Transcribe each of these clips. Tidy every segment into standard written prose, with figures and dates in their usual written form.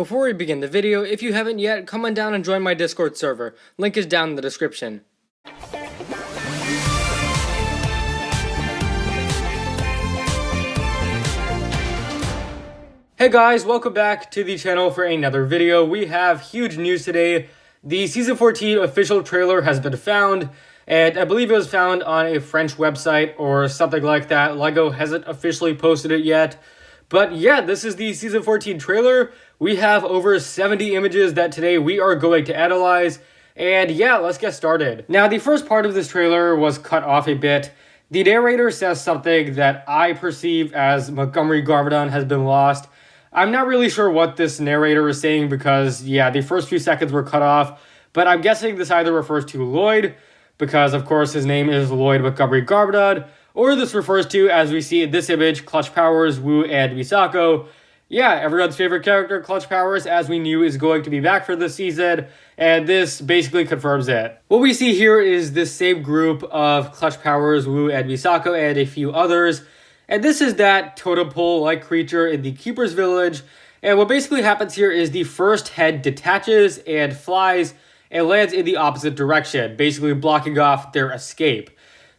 Before we begin the video, if you haven't yet, come on down and join my Discord server. Link is down in the description. Hey guys, welcome back to the channel for another video. We have huge news today. The Season 14 official trailer has been found, and I believe it was found on a French website or something like that. LEGO hasn't officially posted it yet. But yeah, this is the Season 14 trailer. We have over 70 images that today we are going to analyze. And yeah, let's get started. Now, the first part of this trailer was cut off a bit. The narrator says something that I perceive as Montgomery Garmadon has been lost. I'm not really sure what this narrator is saying because, yeah, the first few seconds were cut off. But I'm guessing this either refers to Lloyd, because of course his name is Lloyd Montgomery Garmadon, or this refers to, as we see in this image, Clutch Powers, Wu, and Misako. Yeah, everyone's favorite character, Clutch Powers, as we knew, is going to be back for this season, and this basically confirms it. What we see here is this same group of Clutch Powers, Wu, and Misako, and a few others, and this is that totem pole-like creature in the Keeper's Village, and what basically happens here is the first head detaches and flies and lands in the opposite direction, basically blocking off their escape.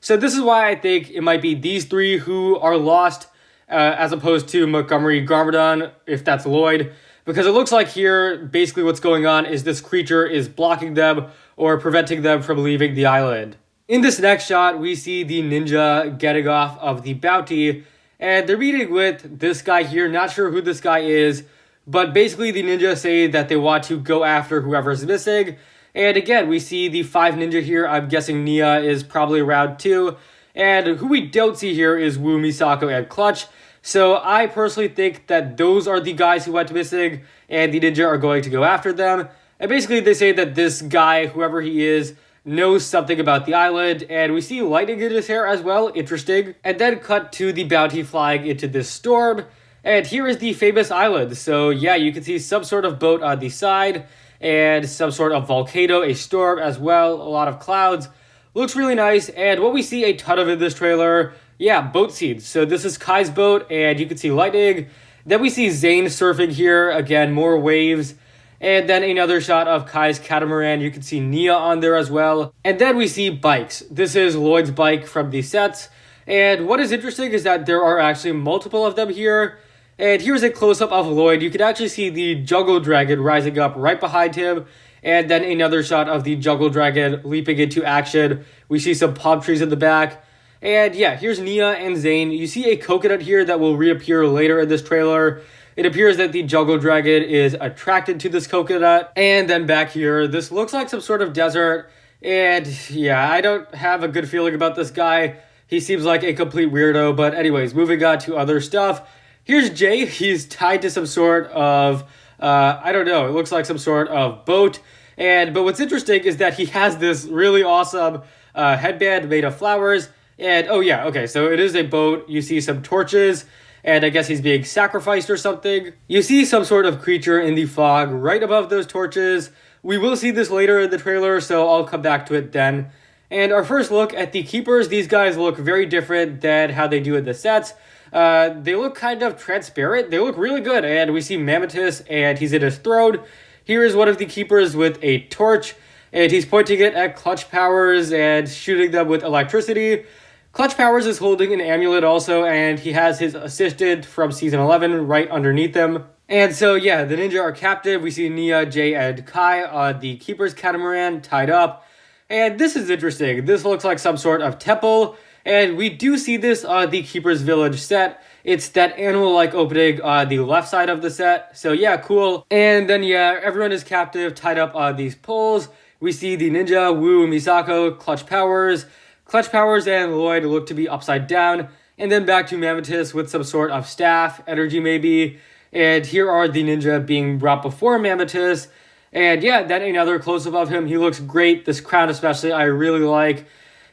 So this is why I think it might be these three who are lost, as opposed to Montgomery Garmadon, if that's Lloyd. Because it looks like here, basically what's going on is this creature is blocking them or preventing them from leaving the island. In this next shot, we see the ninja getting off of the bounty, and they're meeting with this guy here. Not sure who this guy is, but basically the ninja say that they want to go after whoever's missing. And again, we see the 5 ninja here. I'm guessing Nia is probably around too. And who we don't see here is Wu, Misako, and Clutch. So I personally think that those are the guys who went missing, and the ninja are going to go after them. And basically they say that this guy, whoever he is, knows something about the island, and we see lightning in his hair as well. Interesting. And then cut to the bounty flying into this storm. And here is the famous island. So yeah, you can see some sort of boat on the side, and some sort of volcano, a storm as well, a lot of clouds. Looks really nice, and what we see a ton of in this trailer, yeah, boat scenes. So this is Kai's boat, and you can see lightning. Then we see Zane surfing here, again, more waves. And then another shot of Kai's catamaran, you can see Nia on there as well. And then we see bikes. This is Lloyd's bike from the sets. And what is interesting is that there are actually multiple of them here. And here's a close-up of Lloyd. You can actually see the jungle dragon rising up right behind him. And then another shot of the jungle dragon leaping into action. We see some palm trees in the back. And yeah, here's Nia and Zane. You see a coconut here that will reappear later in this trailer. It appears that the jungle dragon is attracted to this coconut. And then back here, this looks like some sort of desert. And yeah, I don't have a good feeling about this guy. He seems like a complete weirdo. But anyways, moving on to other stuff. Here's Jay. He's tied to some sort of, I don't know, it looks like some sort of boat. But what's interesting is that he has this really awesome headband made of flowers. And, oh yeah, okay, so it is a boat. You see some torches, and I guess he's being sacrificed or something. You see some sort of creature in the fog right above those torches. We will see this later in the trailer, so I'll come back to it then. And our first look at the keepers, these guys look very different than how they do in the sets. They look kind of transparent. They look really good. And we see Mammotus, and he's in his throne. Here is one of the keepers with a torch, and he's pointing it at Clutch Powers and shooting them with electricity. Clutch Powers is holding an amulet also, and he has his assistant from Season 11 right underneath him. And so, yeah, the ninja are captive. We see Nia, Jay, and Kai on the keeper's catamaran tied up. And this is interesting. This looks like some sort of temple. And we do see this on the Keeper's Village set. It's that animal-like opening on the left side of the set. So yeah, cool. And then yeah, everyone is captive, tied up on these poles. We see the ninja, Wu, Misako, Clutch Powers. Clutch Powers and Lloyd look to be upside down. And then back to Mammotus with some sort of staff, energy maybe. And here are the ninja being brought before Mammotus. And yeah, then another close-up of him. He looks great. This crown especially, I really like.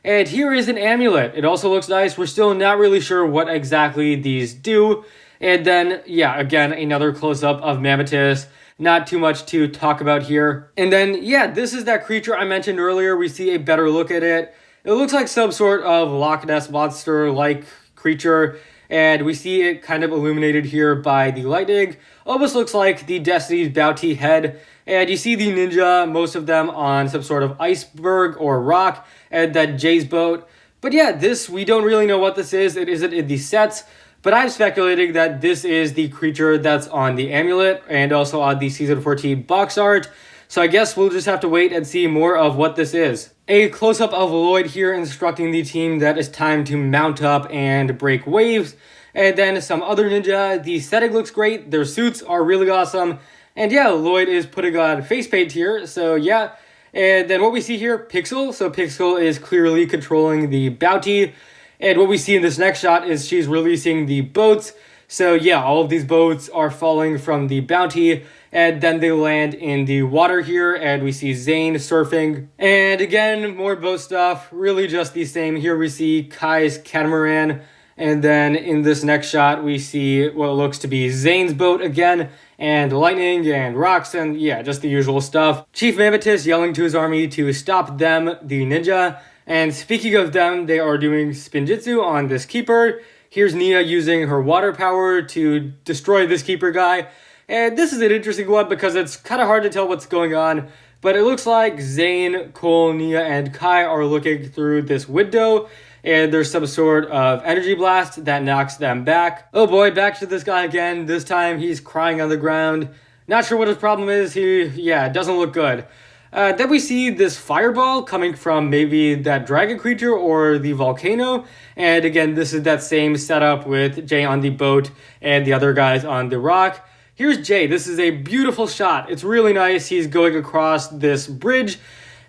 And here is an amulet. It also looks nice. We're still not really sure what exactly these do. And then, yeah, again, another close-up of Mammotus. Not too much to talk about here. And then, yeah, this is that creature I mentioned earlier. We see a better look at it. It looks like some sort of Loch Ness monster-like creature. and we see it kind of illuminated here by the lightning. Almost looks like the Destiny's bounty head, and you see the ninja, most of them on some sort of iceberg or rock, and then Jay's boat. But yeah, this, we don't really know what this is. It isn't in the sets, but I'm speculating that this is the creature that's on the amulet and also on the Season 14 box art. So I guess we'll just have to wait and see more of what this is. A close-up of Lloyd here instructing the team that it's time to mount up and break waves. And then some other ninja. The setting looks great. Their suits are really awesome. And yeah, Lloyd is putting on face paint here. So yeah. And then what we see here, Pixel. So Pixel is clearly controlling the bounty. And what we see in this next shot is she's releasing the boats. So yeah, all of these boats are falling from the bounty, and then they land in the water here, and we see Zane surfing. And again, more boat stuff, really just the same. Here we see Kai's catamaran, and then in this next shot, we see what looks to be Zane's boat again, and lightning and rocks, and yeah, just the usual stuff. Chief Mammotus yelling to his army to stop them, the ninja. And speaking of them, they are doing spinjitzu on this keeper. Here's Nia using her water power to destroy this keeper guy. And this is an interesting one because it's kind of hard to tell what's going on. But it looks like Zane, Cole, Nia, and Kai are looking through this window. And there's some sort of energy blast that knocks them back. Oh boy, back to this guy again. This time he's crying on the ground. Not sure what his problem is. It doesn't look good. Then we see this fireball coming from maybe that dragon creature or the volcano. And again, this is that same setup with Jay on the boat and the other guys on the rock. Here's Jay. This is a beautiful shot. It's really nice. He's going across this bridge.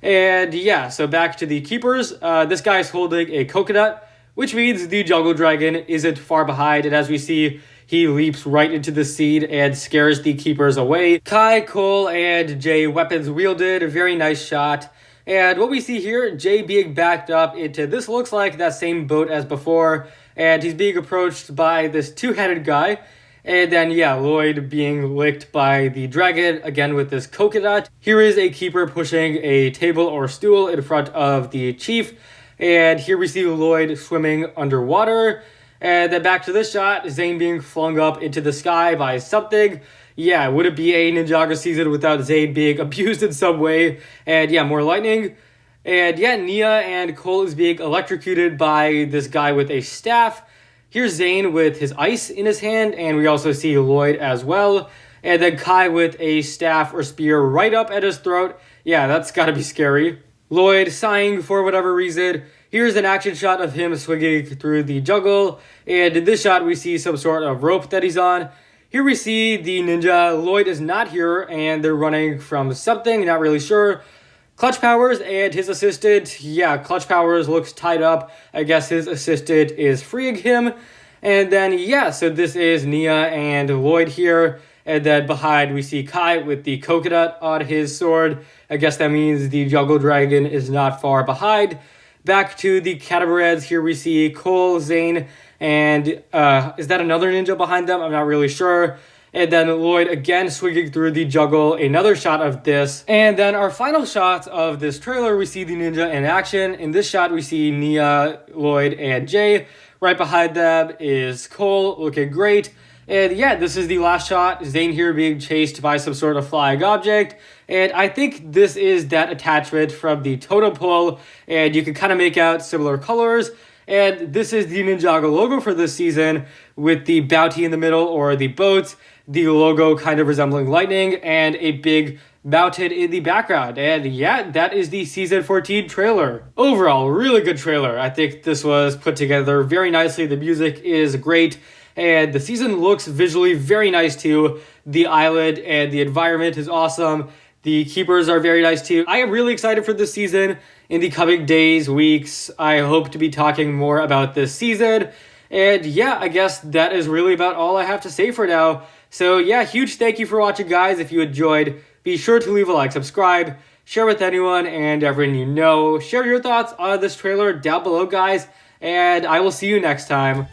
And yeah, so back to the keepers. This guy's holding a coconut, which means the jungle dragon isn't far behind. And as we see, he leaps right into the seed and scares the keepers away. Kai, Cole, and Jay weapons wielded. A very nice shot. And what we see here, Jay being backed up into this looks like that same boat as before. And he's being approached by this two-headed guy. And then, yeah, Lloyd being licked by the dragon, again with this coconut. Here is a keeper pushing a table or stool in front of the chief. And here we see Lloyd swimming underwater. And then back to this shot, Zane being flung up into the sky by something. Yeah, would it be a Ninjago season without Zane being abused in some way? And yeah, more lightning. And yeah, Nia and Cole is being electrocuted by this guy with a staff. Here's Zane with his ice in his hand, and we also see Lloyd as well. And then Kai with a staff or spear right up at his throat. Yeah, that's gotta be scary. Lloyd sighing for whatever reason. Here's an action shot of him swinging through the jungle. And in this shot, we see some sort of rope that he's on. Here we see the ninja. Lloyd is not here, and they're running from something, not really sure. Clutch Powers and his assistant. Yeah, Clutch Powers looks tied up. I guess his assistant is freeing him. And then, yeah, so this is Nia and Lloyd here. And then behind, we see Kai with the coconut on his sword. I guess that means the jungle dragon is not far behind. Back to the catamarans, here we see Cole, Zane, and is that another ninja behind them? I'm not really sure. And then Lloyd again swinging through the jungle, another shot of this. And then our final shot of this trailer, we see the ninja in action. In this shot, we see Nia, Lloyd, and Jay. Right behind them is Cole, looking great. And yeah, this is the last shot. Zane here being chased by some sort of flying object. And I think this is that attachment from the totem pole. And you can kind of make out similar colors. And this is the Ninjago logo for this season with the bounty in the middle or the boat. The logo kind of resembling lightning and a big mountain in the background. And yeah, that is the Season 14 trailer. Overall, really good trailer. I think this was put together very nicely. The music is great. And the season looks visually very nice too. The island and the environment is awesome. The keepers are very nice too. I am really excited for this season. In the coming days, weeks, I hope to be talking more about this season. And yeah, I guess that is really about all I have to say for now. So yeah, huge thank you for watching, guys. If you enjoyed, be sure to leave a like, subscribe, share with anyone and everyone you know. Share your thoughts on this trailer down below, guys. And I will see you next time.